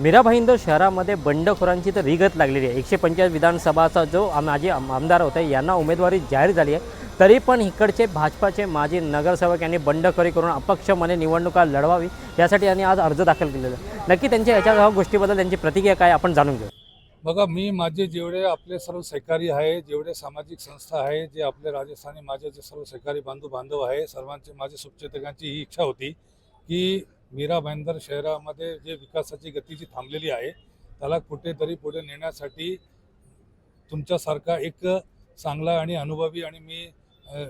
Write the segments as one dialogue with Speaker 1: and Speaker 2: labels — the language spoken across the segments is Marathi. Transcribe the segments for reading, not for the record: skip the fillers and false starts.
Speaker 1: मीरा भाईंदर शहरामध्ये बंडखोरांची तर रीगत लागलेली आहे। 145 विधानसभाचा जो माजी आमदार होते यांना उमेदवारी जाहीर झाली आहे, तरी पण इकडचे भाजपाचे माजी नगरसेवक यांनी बंडखोरी करून अपक्षपणे निवडणुका लढवावी यासाठी यांनी आज अर्ज दाखल केलेला आहे। नक्की त्यांच्या याच्या गोष्टीबद्दल त्यांची प्रतिक्रिया काय आपण जाणून घेऊ।
Speaker 2: बघा, मी माझे जेवढे आपले सर्व सहकारी आहे, जेवढे सामाजिक संस्था आहे, जे आपले राजस्थानी माझे जे सर्व सहकारी बांधव आहे, सर्वांचे माझे शुभचिंतकांची ही इच्छा होती की मीरा भाईंदर शहरामध्ये जे विकासाची गती जी थांबलेली आहे त्याला कुठेतरी पुढे नेण्यासाठी तुमच्यासारखा एक चांगला आणि अनुभवी आणि मी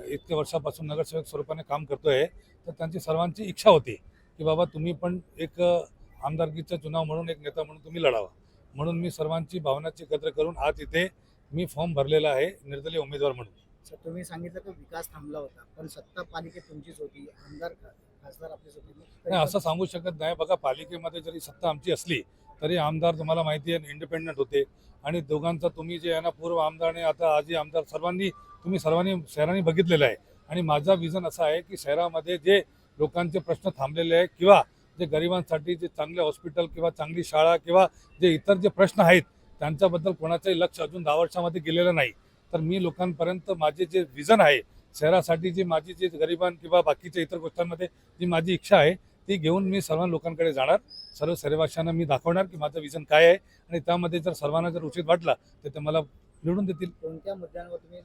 Speaker 2: इतक्या वर्षापासून नगरसेवक स्वरूपाने काम करतोय, तर त्यांची सर्वांची इच्छा होती की बाबा तुम्ही पण एक आमदारकीचा चुनाव म्हणून एक नेता म्हणून तुम्ही लढावा। म्हणून मी सर्वांची भावनाची एकत्र करून आज इथे मी फॉर्म भरलेला आहे निर्दलीय उमेदवार म्हणून।
Speaker 3: सर, तुम्ही सांगितलं की विकास थांबला होता, पण सत्ता पालिकेत तुमचीच होती, आमदार खासदार आपलेच होते।
Speaker 2: नाही, असं सांगू शकत नाही। बघा, पालिकेमध्ये जरी सत्ता आमची असली तरी आमदार तुम्हाला माहिती आहे इंडिपेंडंट होते आणि दोघांचा तुम्ही जे आहे ना, पूर्व आमदार आणि आता आजी आमदार तुम्ही सर्वांनी शहरांनी बघितलेलं आहे। आणि माझा विजन असा आहे की शहरामध्ये जे लोकांचे प्रश्न थांबलेले आहे किंवा जे गरिबांसाठी जे चांगले हॉस्पिटल किंवा चांगली शाळा किंवा जे इतर जे प्रश्न आहेत त्यांच्याबद्दल कोणाचंही लक्ष अजून 10 वर्षामध्ये गेलेलं नाही। तर मी लोकांपर्यंत माझे जे विजन आहे शहरासाठी, जी माझी जे गरिबां किंवा बाकीच्या इतर गोष्टींमध्ये जी माझी इच्छा आहे ती घेऊन मी सर्व लोकांकडे जाणार, सर्व शहरवासियांना मी दाखवणार की माझं विजन काय आहे आणि त्यामध्ये जर सर्वांना जर उचित वाटला तर ते मला निवडून देतील।
Speaker 3: कोणत्या मुद्द्यांवर तुम्ही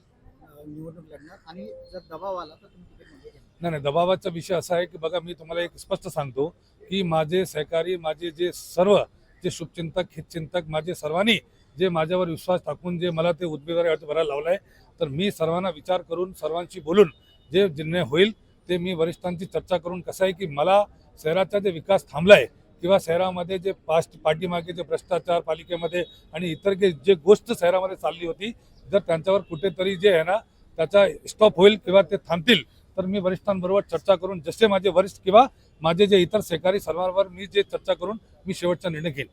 Speaker 3: निवडणूक लढणार आणि जर दबाव आला तर तुम्ही तिकीट म्हणजे घेणार?
Speaker 2: नाही, दबावाचा विषय असा आहे की बघा, मी तुम्हाला एक स्पष्ट सांगतो की माझे सहकारी, माझे जे सर्व जे शुभचिंतक हितचिंतक माझे सर्वांनी जे माझ्यावर विश्वास टाकून जे मला ते उमेदवारी अर्ज भरायला लावला आहे, तर मी सर्वांना विचार करून सर्वांशी बोलून जे निर्णय होईल ते मी वरिष्ठांची चर्चा करून, कसं आहे की मला शहराचा जे विकास थांबला आहे किंवा शहरामध्ये जे पाठीमागे जे भ्रष्टाचार पालिकेमध्ये आणि इतर जे गोष्ट शहरामध्ये चालली होती, जर त्यांच्यावर कुठेतरी जे आहे ना त्याचा स्टॉप होईल किंवा ते थांबतील तर मी वरिष्ठांबरोबर चर्चा करून जसे माझे वरिष्ठ किंवा माझे जे इतर सहकारी सर्वांवर मी जे चर्चा करून मी शेवटचा निर्णय घेईन।